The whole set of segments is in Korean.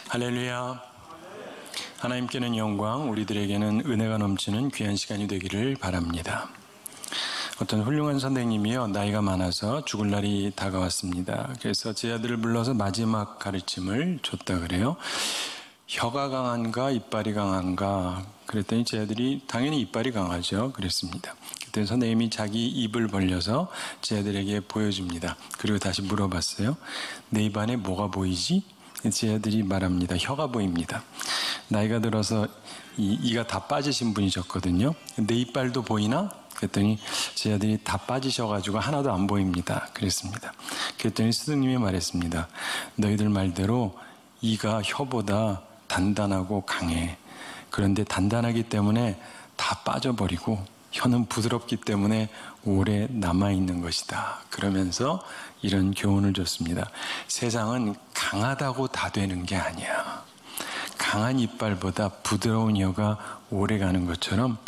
할렐루야. 하나님께는 영광, 우리들에게는 은혜가 넘치는 귀한 시간이 되기를 바랍니다. 어떤 훌륭한 선생님이요, 나이가 많아서 죽을 날이 다가왔습니다. 그래서 제 아들을 불러서 마지막 가르침을 줬다 그래요. 혀가 강한가 이빨이 강한가 그랬더니 제 아들이 당연히 이빨이 강하죠. 그랬습니다. 그때 선생님이 자기 입을 벌려서 제 아들에게 보여줍니다. 그리고 다시 물어봤어요. 내 입 안에 뭐가 보이지? 제 아들이 말합니다. 혀가 보입니다. 나이가 들어서 이가 다 빠지신 분이셨거든요. 내 이빨도 보이나? 그랬더니 제 아들이 다 빠지셔가지고 하나도 안 보입니다. 그랬습니다. 그랬더니 스승님이 말했습니다. 너희들 말대로 이가 혀보다 단단하고 강해. 그런데 단단하기 때문에 다 빠져버리고 혀는 부드럽기 때문에 오래 남아있는 것이다. 그러면서 이런 교훈을 줬습니다. 세상은 강하다고 다 되는 게 아니야. 강한 이빨보다 부드러운 혀가 오래 가는 것처럼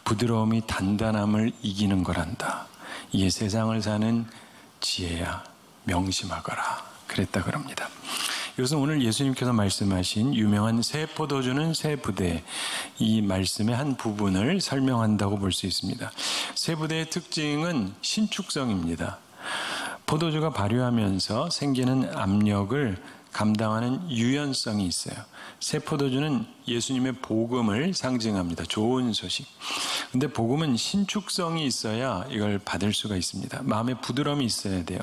부드러움이 단단함을 이기는 거란다. 이게 세상을 사는 지혜야. 명심하거라. 그랬다 그럽니다. 이것은 오늘 예수님께서 말씀하신 유명한 새 포도주는 새 부대, 이 말씀의 한 부분을 설명한다고 볼 수 있습니다. 새 부대의 특징은 신축성입니다. 포도주가 발효하면서 생기는 압력을 감당하는 유연성이 있어요. 새 포도주는 예수님의 복음을 상징합니다. 좋은 소식. 근데 복음은 신축성이 있어야 이걸 받을 수가 있습니다. 마음에 부드러움이 있어야 돼요.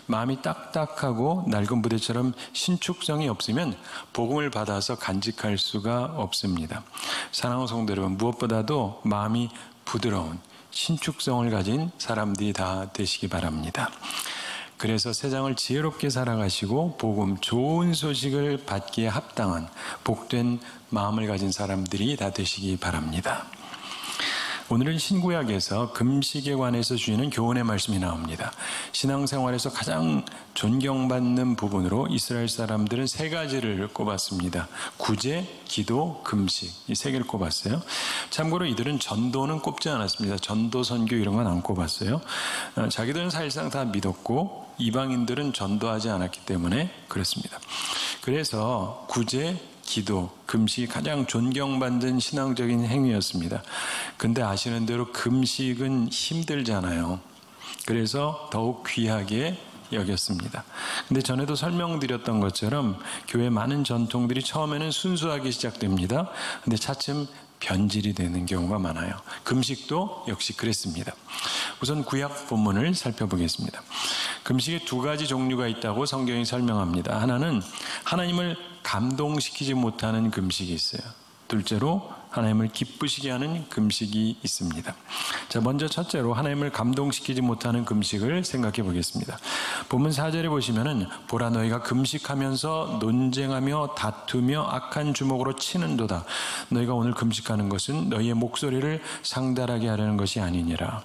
마음이 딱딱하고 낡은 부대처럼 신축성이 없으면 복음을 받아서 간직할 수가 없습니다. 사랑하는 성도 여러분, 무엇보다도 마음이 부드러운 신축성을 가진 사람들이 다 되시기 바랍니다. 그래서 세상을 지혜롭게 살아가시고 복음, 좋은 소식을 받기에 합당한 복된 마음을 가진 사람들이 다 되시기 바랍니다. 오늘은 신구약에서 금식에 관해서 주시는 교훈의 말씀이 나옵니다. 신앙생활에서 가장 존경받는 부분으로 이스라엘 사람들은 세 가지를 꼽았습니다. 구제, 기도, 금식, 이 세 개를 꼽았어요. 참고로 이들은 전도는 꼽지 않았습니다. 전도, 선교 이런 건 안 꼽았어요. 자기들은 사실상 다 믿었고 이방인들은 전도하지 않았기 때문에 그렇습니다. 그래서 구제, 기도, 금식이 가장 존경받는 신앙적인 행위였습니다. 근데 아시는 대로 금식은 힘들잖아요. 그래서 더욱 귀하게 여겼습니다. 근데 전에도 설명드렸던 것처럼 교회 많은 전통들이 처음에는 순수하게 시작됩니다. 근데 차츰 변질이 되는 경우가 많아요. 금식도 역시 그랬습니다. 우선 구약 본문을 살펴보겠습니다. 금식에 두 가지 종류가 있다고 성경이 설명합니다. 하나는 하나님을 감동시키지 못하는 금식이 있어요. 둘째로 하나님을 기쁘시게 하는 금식이 있습니다. 자, 먼저 첫째로 하나님을 감동시키지 못하는 금식을 생각해 보겠습니다. 본문 4절에 보시면은 보라 너희가 금식하면서 논쟁하며 다투며 악한 주먹으로 치는도다. 너희가 오늘 금식하는 것은 너희의 목소리를 상달하게 하려는 것이 아니니라.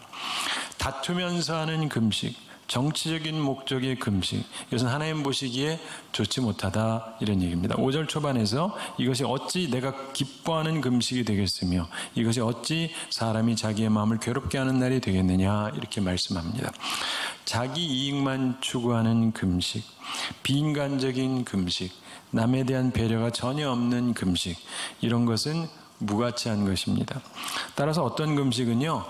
다투면서 하는 금식, 정치적인 목적의 금식, 이것은 하나님 보시기에 좋지 못하다 이런 얘기입니다. 5절 초반에서 이것이 어찌 내가 기뻐하는 금식이 되겠으며 이것이 어찌 사람이 자기의 마음을 괴롭게 하는 날이 되겠느냐 이렇게 말씀합니다. 자기 이익만 추구하는 금식, 비인간적인 금식, 남에 대한 배려가 전혀 없는 금식, 이런 것은 무가치한 것입니다. 따라서 어떤 금식은요,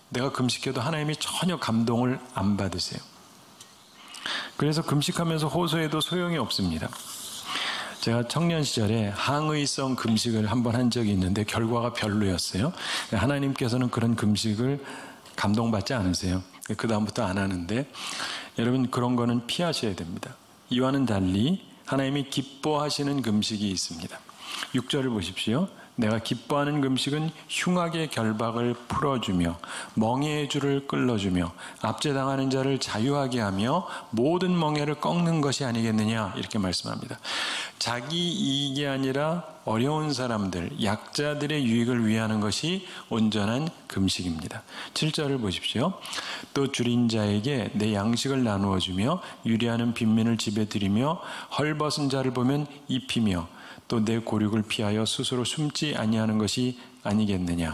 내가 금식해도 하나님이 전혀 감동을 안 받으세요. 그래서 금식하면서 호소해도 소용이 없습니다. 제가 청년 시절에 항의성 금식을 한번 한 적이 있는데 결과가 별로였어요. 하나님께서는 그런 금식을 감동받지 않으세요. 그 다음부터 안 하는데 여러분 그런 거는 피하셔야 됩니다. 이와는 달리 하나님이 기뻐하시는 금식이 있습니다. 6절을 보십시오. 내가 기뻐하는 금식은 흉악의 결박을 풀어주며 멍에의 줄을 끌어주며 압제당하는 자를 자유하게 하며 모든 멍에를 꺾는 것이 아니겠느냐 이렇게 말씀합니다. 자기 이익이 아니라 어려운 사람들, 약자들의 유익을 위하는 것이 온전한 금식입니다. 7절을 보십시오. 또 줄인 자에게 내 양식을 나누어 주며 유리하는 빈민을 집에 들이며 헐벗은 자를 보면 입히며 또 내 고륙을 피하여 스스로 숨지 아니하는 것이 아니겠느냐.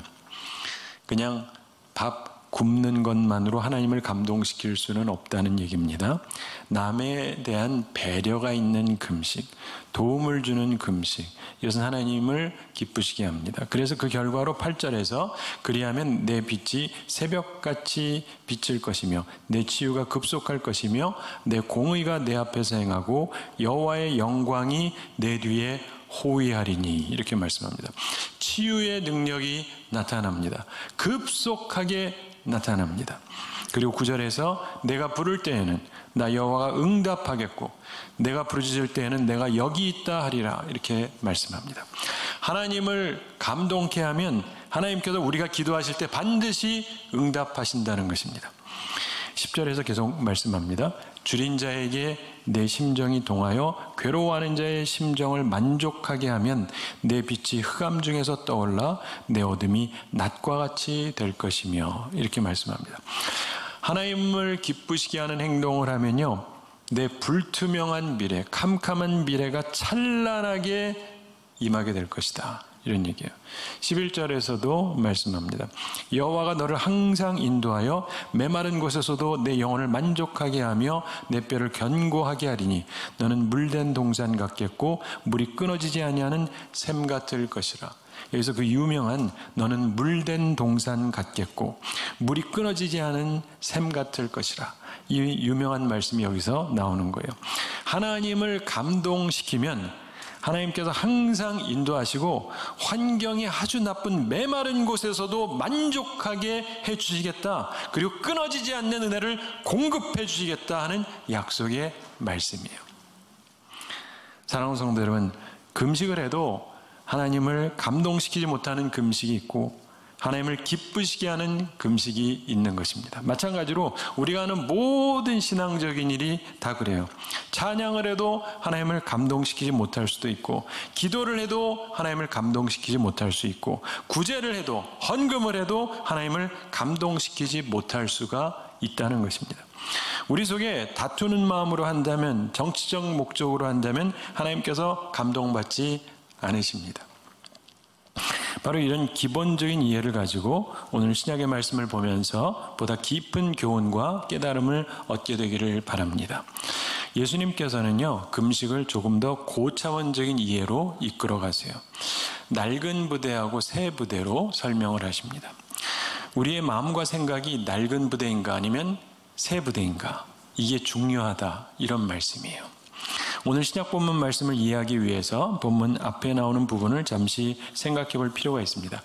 그냥 밥 굶는 것만으로 하나님을 감동시킬 수는 없다는 얘기입니다. 남에 대한 배려가 있는 금식, 도움을 주는 금식, 이것은 하나님을 기쁘시게 합니다. 그래서 그 결과로 8절에서 그리하면 내 빛이 새벽같이 비칠 것이며 내 치유가 급속할 것이며 내 공의가 내 앞에서 행하고 여호와의 영광이 내 뒤에 호위하리니, 이렇게 말씀합니다. 치유의 능력이 나타납니다. 급속하게 나타납니다. 그리고 9절에서 내가 부를 때에는 나 여호와가 응답하겠고 내가 부르짖을 때에는 내가 여기 있다 하리라, 이렇게 말씀합니다. 하나님을 감동케 하면 하나님께서 우리가 기도하실 때 반드시 응답하신다는 것입니다. 10절에서 계속 말씀합니다. 줄인 자에게 내 심정이 동하여 괴로워하는 자의 심정을 만족하게 하면 내 빛이 흑암 중에서 떠올라 내 어둠이 낮과 같이 될 것이며, 이렇게 말씀합니다. 하나님을 기쁘시게 하는 행동을 하면요, 내 불투명한 미래, 캄캄한 미래가 찬란하게 임하게 될 것이다, 이런 얘기예요. 11절에서도 말씀합니다. 여호와가 너를 항상 인도하여 메마른 곳에서도 내 영혼을 만족하게 하며 내 뼈를 견고하게 하리니 너는 물된 동산 같겠고 물이 끊어지지 아니하는 샘 같을 것이라. 여기서 그 유명한 너는 물된 동산 같겠고 물이 끊어지지 않은 샘 같을 것이라, 이 유명한 말씀이 여기서 나오는 거예요. 하나님을 감동시키면 하나님께서 항상 인도하시고 환경이 아주 나쁜 메마른 곳에서도 만족하게 해주시겠다, 그리고 끊어지지 않는 은혜를 공급해 주시겠다 하는 약속의 말씀이에요. 사랑하는 성도 여러분, 금식을 해도 하나님을 감동시키지 못하는 금식이 있고 하나님을 기쁘시게 하는 금식이 있는 것입니다. 마찬가지로 우리가 하는 모든 신앙적인 일이 다 그래요. 찬양을 해도 하나님을 감동시키지 못할 수도 있고, 기도를 해도 하나님을 감동시키지 못할 수 있고, 구제를 해도, 헌금을 해도 하나님을 감동시키지 못할 수가 있다는 것입니다. 우리 속에 다투는 마음으로 한다면, 정치적 목적으로 한다면 하나님께서 감동받지 않으십니다. 바로 이런 기본적인 이해를 가지고 오늘 신약의 말씀을 보면서 보다 깊은 교훈과 깨달음을 얻게 되기를 바랍니다. 예수님께서는요, 금식을 조금 더 고차원적인 이해로 이끌어 가세요. 낡은 부대하고 새 부대로 설명을 하십니다. 우리의 마음과 생각이 낡은 부대인가 아니면 새 부대인가, 이게 중요하다, 이런 말씀이에요. 오늘 신약 본문 말씀을 이해하기 위해서 본문 앞에 나오는 부분을 잠시 생각해 볼 필요가 있습니다.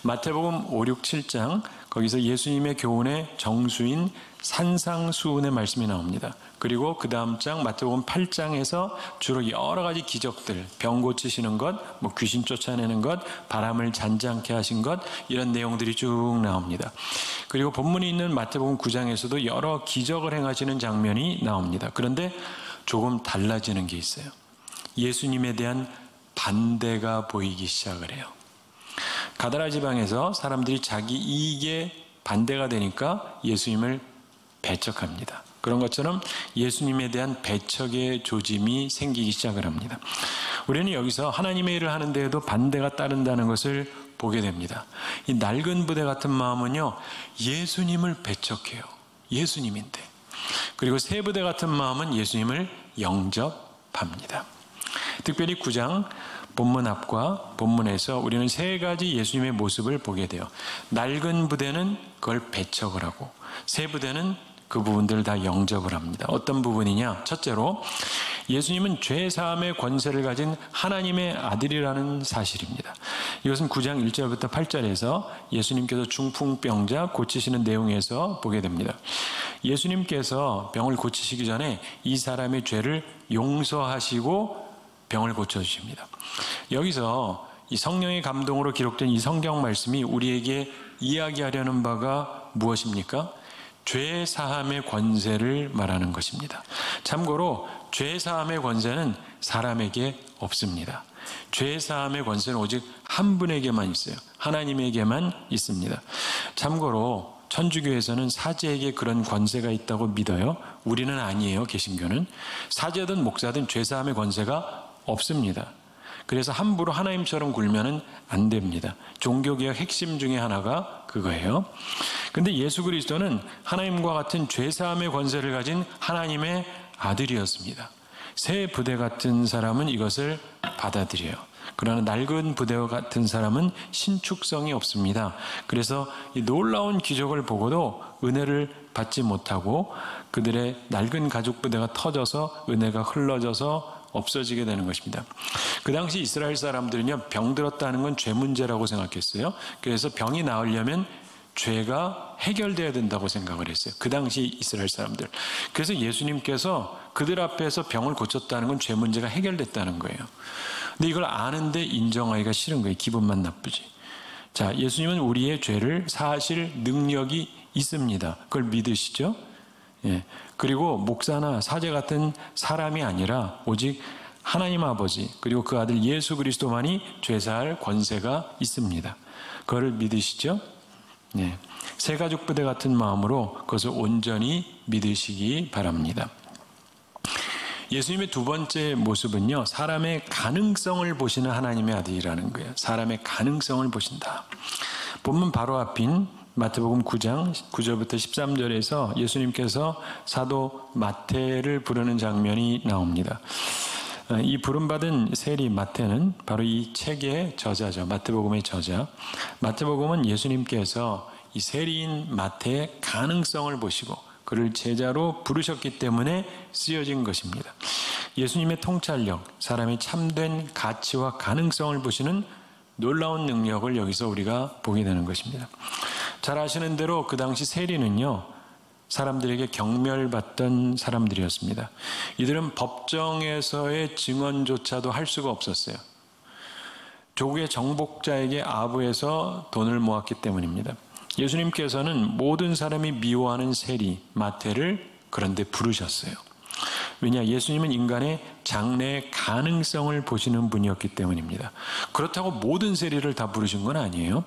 마태복음 5, 6, 7장, 거기서 예수님의 교훈의 정수인 산상수훈의 말씀이 나옵니다. 그리고 그 다음 장 마태복음 8장에서 주로 여러 가지 기적들, 병 고치시는 것, 귀신 쫓아내는 것, 바람을 잔잔케 하신 것, 이런 내용들이 쭉 나옵니다. 그리고 본문이 있는 마태복음 9장에서도 여러 기적을 행하시는 장면이 나옵니다. 그런데 조금 달라지는 게 있어요. 예수님에 대한 반대가 보이기 시작을 해요. 가다라 지방에서 사람들이 자기 이익에 반대가 되니까 예수님을 배척합니다. 그런 것처럼 예수님에 대한 배척의 조짐이 생기기 시작을 합니다. 우리는 여기서 하나님의 일을 하는 데에도 반대가 따른다는 것을 보게 됩니다. 이 낡은 부대 같은 마음은요, 예수님을 배척해요. 예수님인데. 그리고 새 부대 같은 마음은 예수님을 영접합니다. 특별히 9장 본문 앞과 본문에서 우리는 세 가지 예수님의 모습을 보게 돼요. 낡은 부대는 그걸 배척을 하고, 새 부대는 그 부분들을 다 영접을 합니다. 어떤 부분이냐? 첫째로 예수님은 죄사함의 권세를 가진 하나님의 아들이라는 사실입니다. 이것은 9장 1절부터 8절에서 예수님께서 중풍병자 고치시는 내용에서 보게 됩니다. 예수님께서 병을 고치시기 전에 이 사람의 죄를 용서하시고 병을 고쳐주십니다. 여기서 이 성령의 감동으로 기록된 이 성경 말씀이 우리에게 이야기하려는 바가 무엇입니까? 죄 사함의 권세를 말하는 것입니다. 참고로 죄 사함의 권세는 사람에게 없습니다. 죄 사함의 권세는 오직 한 분에게만 있어요. 하나님에게만 있습니다. 참고로 천주교에서는 사제에게 그런 권세가 있다고 믿어요. 우리는 아니에요. 개신교는 사제든 목사든 죄 사함의 권세가 없습니다. 그래서 함부로 하나님처럼 굴면은 안 됩니다. 종교개혁 핵심 중에 하나가 그거예요. 근데 예수 그리스도는 하나님과 같은 죄사함의 권세를 가진 하나님의 아들이었습니다. 새 부대 같은 사람은 이것을 받아들여요. 그러나 낡은 부대와 같은 사람은 신축성이 없습니다. 그래서 이 놀라운 기적을 보고도 은혜를 받지 못하고 그들의 낡은 가죽 부대가 터져서 은혜가 흘러져서 없어지게 되는 것입니다. 그 당시 이스라엘 사람들은요, 병들었다는 건 죄 문제라고 생각했어요. 그래서 병이 나으려면 죄가 해결돼야 된다고 생각을 했어요. 그 당시 이스라엘 사람들. 그래서 예수님께서 그들 앞에서 병을 고쳤다는 건 죄 문제가 해결됐다는 거예요. 근데 이걸 아는데 인정하기가 싫은 거예요. 기분만 나쁘지. 자, 예수님은 우리의 죄를 사실 능력이 있습니다. 그걸 믿으시죠? 예. 그리고 목사나 사제 같은 사람이 아니라 오직 하나님 아버지 그리고 그 아들 예수 그리스도만이 죄사할 권세가 있습니다. 그걸 믿으시죠? 네. 새가죽 부대 같은 마음으로 그것을 온전히 믿으시기 바랍니다. 예수님의 두 번째 모습은요, 사람의 가능성을 보시는 하나님의 아들이라는 거예요. 사람의 가능성을 보신다. 본문 바로 앞인 마태복음 9장 9절부터 13절에서 예수님께서 사도 마태를 부르는 장면이 나옵니다. 이 부름받은 세리 마태는 바로 이 책의 저자죠. 마태복음의 저자. 마태복음은 예수님께서 이 세리인 마태의 가능성을 보시고 그를 제자로 부르셨기 때문에 쓰여진 것입니다. 예수님의 통찰력, 사람의 참된 가치와 가능성을 보시는 놀라운 능력을 여기서 우리가 보게 되는 것입니다. 잘 아시는 대로 그 당시 세리는요, 사람들에게 경멸받던 사람들이었습니다. 이들은 법정에서의 증언조차도 할 수가 없었어요. 조국의 정복자에게 아부해서 돈을 모았기 때문입니다. 예수님께서는 모든 사람이 미워하는 세리 마태를 그런데 부르셨어요. 왜냐? 예수님은 인간의 장래의 가능성을 보시는 분이었기 때문입니다. 그렇다고 모든 세리를 다 부르신 건 아니에요.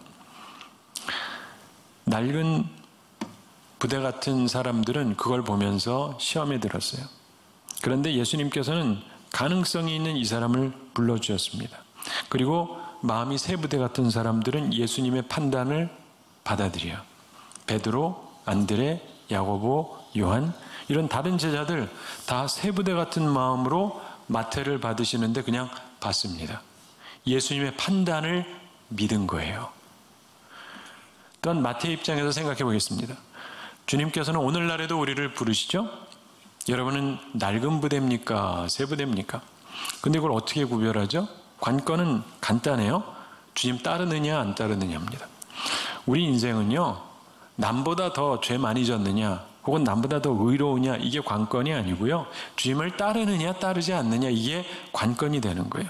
낡은 부대 같은 사람들은 그걸 보면서 시험에 들었어요. 그런데 예수님께서는 가능성이 있는 이 사람을 불러주셨습니다. 그리고 마음이 새 부대 같은 사람들은 예수님의 판단을 받아들여요. 베드로, 안드레, 야고보, 요한 이런 다른 제자들 다 새 부대 같은 마음으로 마태를 받으시는데 그냥 받습니다. 예수님의 판단을 믿은 거예요. 또한 마태 입장에서 생각해 보겠습니다. 주님께서는 오늘날에도 우리를 부르시죠? 여러분은 낡은 부대입니까? 새 부대입니까? 근데 이걸 어떻게 구별하죠? 관건은 간단해요. 주님 따르느냐 안 따르느냐입니다. 우리 인생은요, 남보다 더 죄 많이 졌느냐 혹은 남보다 더 의로우냐 이게 관건이 아니고요. 주님을 따르느냐 따르지 않느냐 이게 관건이 되는 거예요.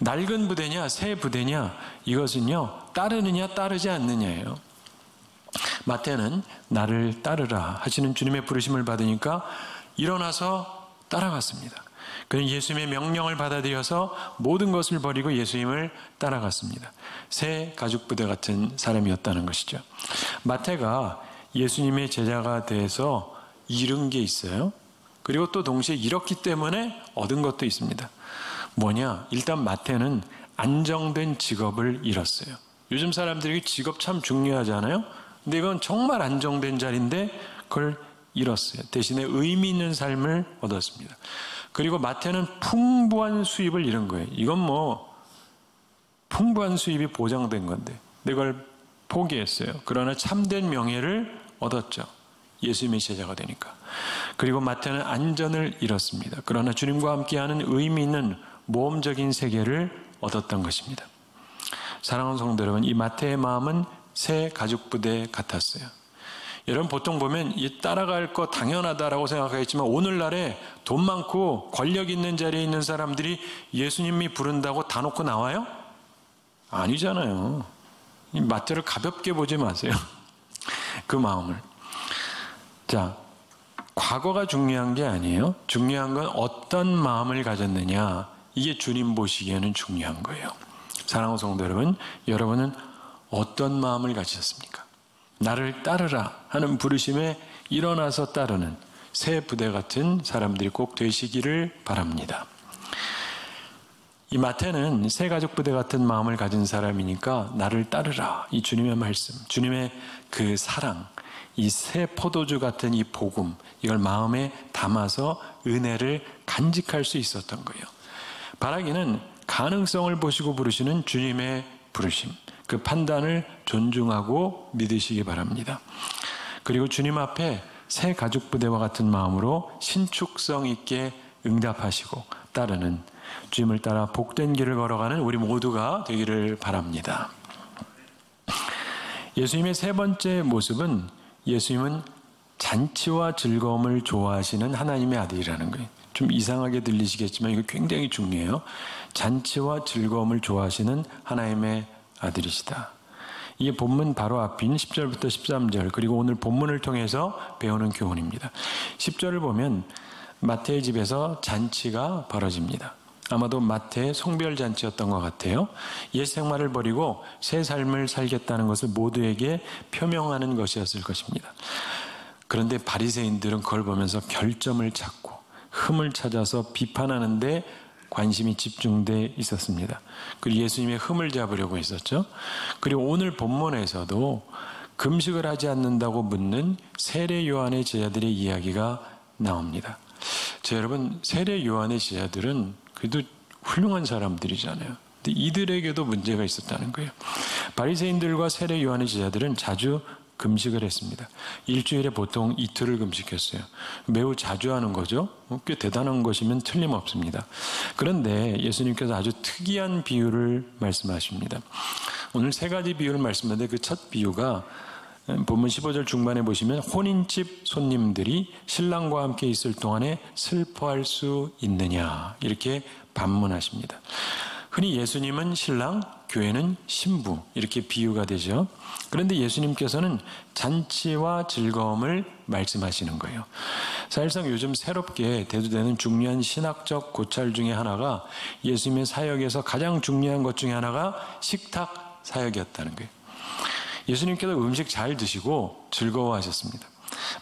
낡은 부대냐 새 부대냐 이것은요, 따르느냐 따르지 않느냐예요. 마태는 나를 따르라 하시는 주님의 부르심을 받으니까 일어나서 따라갔습니다. 그는 예수님의 명령을 받아들여서 모든 것을 버리고 예수님을 따라갔습니다. 새 가죽 부대 같은 사람이었다는 것이죠. 마태가 예수님의 제자가 돼서 잃은 게 있어요. 그리고 또 동시에 잃었기 때문에 얻은 것도 있습니다. 뭐냐? 일단 마태는 안정된 직업을 잃었어요. 요즘 사람들이 직업 참 중요하잖아요. 근데 이건 정말 안정된 자리인데 그걸 잃었어요. 대신에 의미 있는 삶을 얻었습니다. 그리고 마태는 풍부한 수입을 잃은 거예요. 이건 뭐 풍부한 수입이 보장된 건데 이걸 포기했어요. 그러나 참된 명예를 얻었죠. 예수님의 제자가 되니까. 그리고 마태는 안전을 잃었습니다. 그러나 주님과 함께하는 의미 있는 모험적인 세계를 얻었던 것입니다. 사랑하는 성도 여러분, 이 마태의 마음은 새 가죽 부대 같았어요. 여러분 보통 보면 이 따라갈 거 당연하다라고 생각하겠지만 오늘날에 돈 많고 권력 있는 자리에 있는 사람들이 예수님이 부른다고 다 놓고 나와요? 아니잖아요. 이 마태를 가볍게 보지 마세요. 그 마음을. 자, 과거가 중요한 게 아니에요. 중요한 건 어떤 마음을 가졌느냐. 이게 주님 보시기에는 중요한 거예요. 사랑하는 성도 여러분, 여러분은 어떤 마음을 가지셨습니까? 나를 따르라 하는 부르심에 일어나서 따르는 새 부대 같은 사람들이 꼭 되시기를 바랍니다. 이 마태는 새 가죽 부대 같은 마음을 가진 사람이니까 나를 따르라. 이 주님의 말씀, 주님의 그 사랑, 이 새 포도주 같은 이 복음, 이걸 마음에 담아서 은혜를 간직할 수 있었던 거예요. 바라기는 가능성을 보시고 부르시는 주님의 부르심, 그 판단을 존중하고 믿으시기 바랍니다. 그리고 주님 앞에 새 가죽 부대와 같은 마음으로 신축성 있게 응답하시고 따르는, 주님을 따라 복된 길을 걸어가는 우리 모두가 되기를 바랍니다. 예수님의 세 번째 모습은, 예수님은 잔치와 즐거움을 좋아하시는 하나님의 아들이라는 거예요. 좀 이상하게 들리시겠지만 이거 굉장히 중요해요. 잔치와 즐거움을 좋아하시는 하나님의 아들이시다. 이게 본문 바로 앞인 10절부터 13절, 그리고 오늘 본문을 통해서 배우는 교훈입니다. 10절을 보면 마태의 집에서 잔치가 벌어집니다. 아마도 마태의 성별잔치였던 것 같아요. 옛 생활을 버리고 새 삶을 살겠다는 것을 모두에게 표명하는 것이었을 것입니다. 그런데 바리새인들은 그걸 보면서 결점을 찾고 흠을 찾아서 비판하는데 관심이 집중돼 있었습니다. 그리고 예수님의 흠을 잡으려고 했었죠. 그리고 오늘 본문에서도 금식을 하지 않는다고 묻는 세례 요한의 제자들의 이야기가 나옵니다. 여러분, 세례 요한의 제자들은 그래도 훌륭한 사람들이잖아요. 근데 이들에게도 문제가 있었다는 거예요. 바리새인들과 세례 요한의 제자들은 자주 금식을 했습니다. 일주일에 보통 이틀을 금식했어요. 매우 자주 하는 거죠. 꽤 대단한 것이면 틀림없습니다. 그런데 예수님께서 아주 특이한 비유를 말씀하십니다. 오늘 세 가지 비유를 말씀하는데 그 첫 비유가 본문 15절 중반에 보시면 혼인집 손님들이 신랑과 함께 있을 동안에 슬퍼할 수 있느냐, 이렇게 반문하십니다. 흔히 예수님은 신랑, 교회는 신부, 이렇게 비유가 되죠. 그런데 예수님께서는 잔치와 즐거움을 말씀하시는 거예요. 사실상 요즘 새롭게 대두되는 중요한 신학적 고찰 중에 하나가, 예수님의 사역에서 가장 중요한 것 중에 하나가 식탁 사역이었다는 거예요. 예수님께서 음식 잘 드시고 즐거워하셨습니다.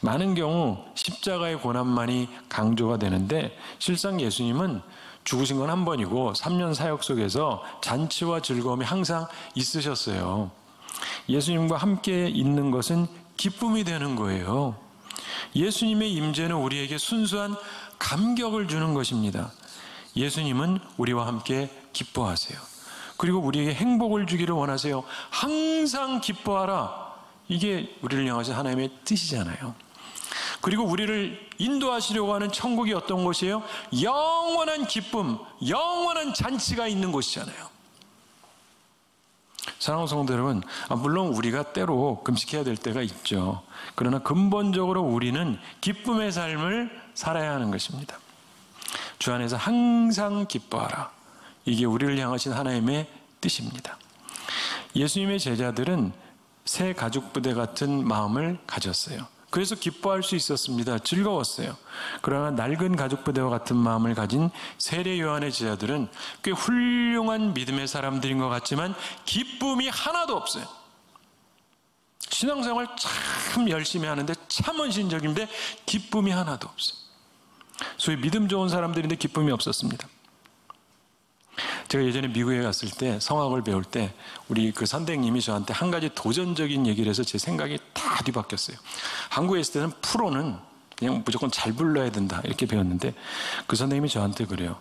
많은 경우 십자가의 고난만이 강조가 되는데, 실상 예수님은 죽으신 건 한 번이고 3년 사역 속에서 잔치와 즐거움이 항상 있으셨어요. 예수님과 함께 있는 것은 기쁨이 되는 거예요. 예수님의 임재는 우리에게 순수한 감격을 주는 것입니다. 예수님은 우리와 함께 기뻐하세요. 그리고 우리에게 행복을 주기를 원하세요. 항상 기뻐하라. 이게 우리를 향하신 하나님의 뜻이잖아요. 그리고 우리를 인도하시려고 하는 천국이 어떤 곳이에요? 영원한 기쁨, 영원한 잔치가 있는 곳이잖아요. 사랑하는 성도 여러분, 물론 우리가 때로 금식해야 될 때가 있죠. 그러나 근본적으로 우리는 기쁨의 삶을 살아야 하는 것입니다. 주 안에서 항상 기뻐하라. 이게 우리를 향하신 하나님의 뜻입니다. 예수님의 제자들은 새 가죽 부대 같은 마음을 가졌어요. 그래서 기뻐할 수 있었습니다. 즐거웠어요. 그러나 낡은 가죽 부대와 같은 마음을 가진 세례 요한의 제자들은 꽤 훌륭한 믿음의 사람들인 것 같지만 기쁨이 하나도 없어요. 신앙생활 참 열심히 하는데 참 헌신적인데 기쁨이 하나도 없어요. 소위 믿음 좋은 사람들인데 기쁨이 없었습니다. 제가 예전에 미국에 갔을 때 성악을 배울 때 우리 그 선생님이 저한테 한 가지 도전적인 얘기를 해서 제 생각이 다 뒤바뀌었어요. 한국에 있을 때는 프로는 그냥 무조건 잘 불러야 된다 이렇게 배웠는데 그 선생님이 저한테 그래요.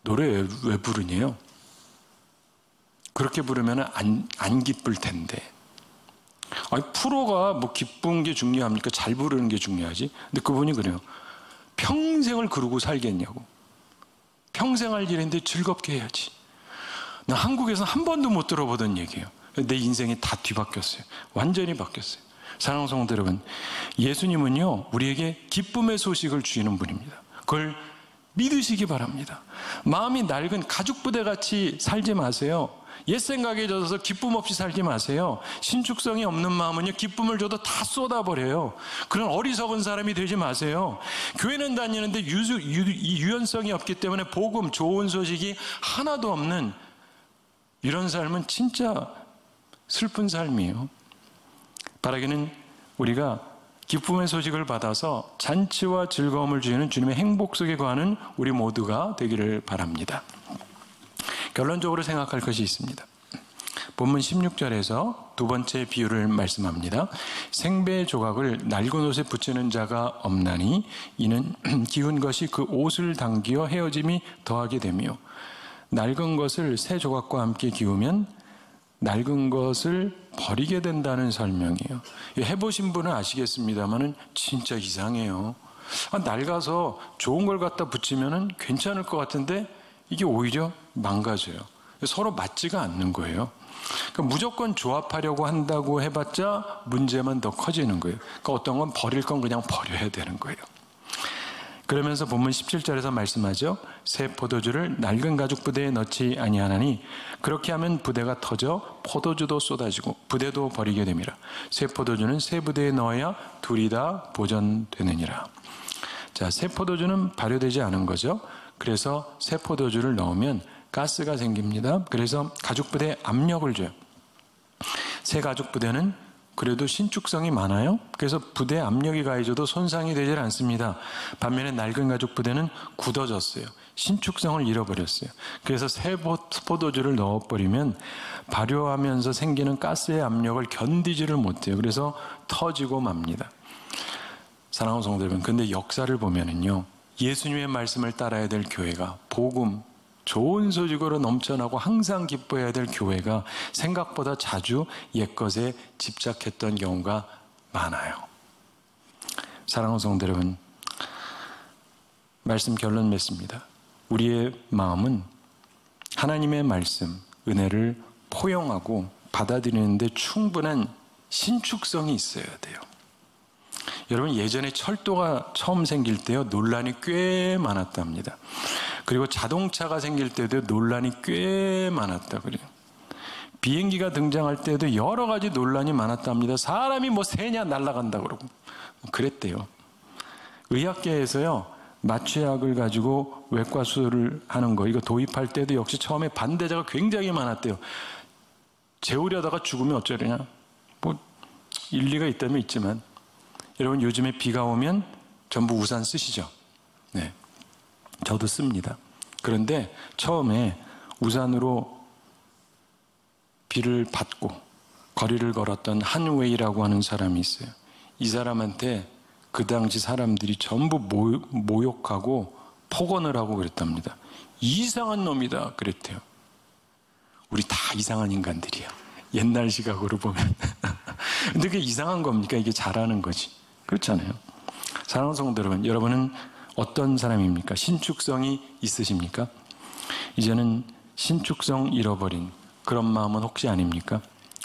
노래 왜 부르냐요? 그렇게 부르면 안 기쁠 텐데. 아니 프로가 뭐 기쁜 게 중요합니까? 잘 부르는 게 중요하지. 근데 그분이 그래요. 평생을 그러고 살겠냐고. 평생 할 일인데 즐겁게 해야지. 나 한국에서는 한 번도 못 들어보던 얘기예요. 내 인생이 다 뒤바뀌었어요. 완전히 바뀌었어요. 사랑하는 성도 여러분, 예수님은요 우리에게 기쁨의 소식을 주시는 분입니다. 그걸 믿으시기 바랍니다. 마음이 낡은 가죽 부대같이 살지 마세요. 옛 생각에 젖어서 기쁨 없이 살지 마세요. 신축성이 없는 마음은요 기쁨을 줘도 다 쏟아버려요. 그런 어리석은 사람이 되지 마세요. 교회는 다니는데 유연성이 없기 때문에 복음, 좋은 소식이 하나도 없는 이런 삶은 진짜 슬픈 삶이에요. 바라기는 우리가 기쁨의 소식을 받아서 잔치와 즐거움을 주시는 주님의 행복 속에 거하는 우리 모두가 되기를 바랍니다. 결론적으로 생각할 것이 있습니다. 본문 16절에서 두 번째 비유를 말씀합니다. 생배 조각을 낡은 옷에 붙이는 자가 없나니 이는 기운 것이 그 옷을 당기어 헤어짐이 더하게 되며 낡은 것을 새 조각과 함께 기우면 낡은 것을 버리게 된다는 설명이에요. 해보신 분은 아시겠습니다만은 진짜 이상해요. 낡아서 좋은 걸 갖다 붙이면 괜찮을 것 같은데 이게 오히려 망가져요. 서로 맞지가 않는 거예요. 그러니까 무조건 조합하려고 한다고 해봤자 문제만 더 커지는 거예요. 그러니까 어떤 건 버릴 건 그냥 버려야 되는 거예요. 그러면서 본문 17절에서 말씀하죠. 새 포도주를 낡은 가죽 부대에 넣지 아니하나니 그렇게 하면 부대가 터져 포도주도 쏟아지고 부대도 버리게 됨이라. 새 포도주는 새 부대에 넣어야 둘이 다 보존되느니라. 자, 새 포도주는 발효되지 않은 거죠. 그래서 새 포도주를 넣으면 가스가 생깁니다. 그래서 가죽 부대에 압력을 줘요. 새 가죽 부대는 그래도 신축성이 많아요. 그래서 부대에 압력이 가해져도 손상이 되질 않습니다. 반면에 낡은 가죽 부대는 굳어졌어요. 신축성을 잃어버렸어요. 그래서 새 포도주를 넣어버리면 발효하면서 생기는 가스의 압력을 견디지를 못해요. 그래서 터지고 맙니다. 사랑하는 성도 여러분, 근데 역사를 보면은요, 예수님의 말씀을 따라야 될 교회가, 복음, 좋은 소식으로 넘쳐나고 항상 기뻐해야 될 교회가 생각보다 자주 옛것에 집착했던 경우가 많아요. 사랑하는 성도 여러분, 말씀 결론 맺습니다. 우리의 마음은 하나님의 말씀, 은혜를 포용하고 받아들이는데 충분한 신축성이 있어야 돼요. 여러분, 예전에 철도가 처음 생길 때요, 논란이 꽤 많았답니다. 그리고 자동차가 생길 때도 논란이 꽤 많았다 그래요. 비행기가 등장할 때도 여러 가지 논란이 많았답니다. 사람이 뭐 새냐 날아간다 그러고 그랬대요. 의학계에서요, 마취약을 가지고 외과 수술을 하는 거 이거 도입할 때도 역시 처음에 반대자가 굉장히 많았대요. 재우려다가 죽으면 어쩌려냐. 뭐 일리가 있다면 있지만 여러분, 요즘에 비가 오면 전부 우산 쓰시죠? 네. 저도 씁니다. 그런데 처음에 우산으로 비를 받고 거리를 걸었던 한웨이라고 하는 사람이 있어요. 이 사람한테 그 당시 사람들이 전부 모욕하고 폭언을 하고 그랬답니다. 이상한 놈이다 그랬대요. 우리 다 이상한 인간들이야. 옛날 시각으로 보면. 근데 그게 이상한 겁니까? 이게 잘하는 거지. 그렇잖아요. 사랑하는 성도 여러분, 여러분은 어떤 사람입니까? 신축성이 있으십니까? 이제는 신축성 잃어버린 그런 마음은 혹시 아닙니까?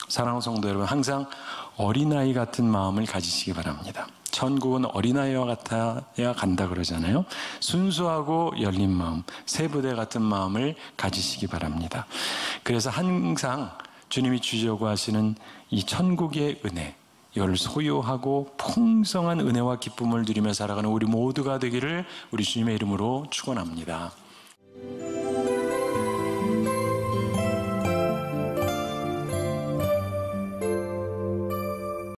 사랑하는 성도 여러분, 항상 어린아이 같은 마음을 가지시기 바랍니다. 천국은 어린아이와 같아야 간다 그러잖아요. 순수하고 열린 마음, 새부대 같은 마음을 가지시기 바랍니다. 그래서 항상 주님이 주려고 하시는 이 천국의 은혜, 이걸 소유하고 풍성한 은혜와 기쁨을 누리며 살아가는 우리 모두가 되기를 우리 주님의 이름으로 축원합니다.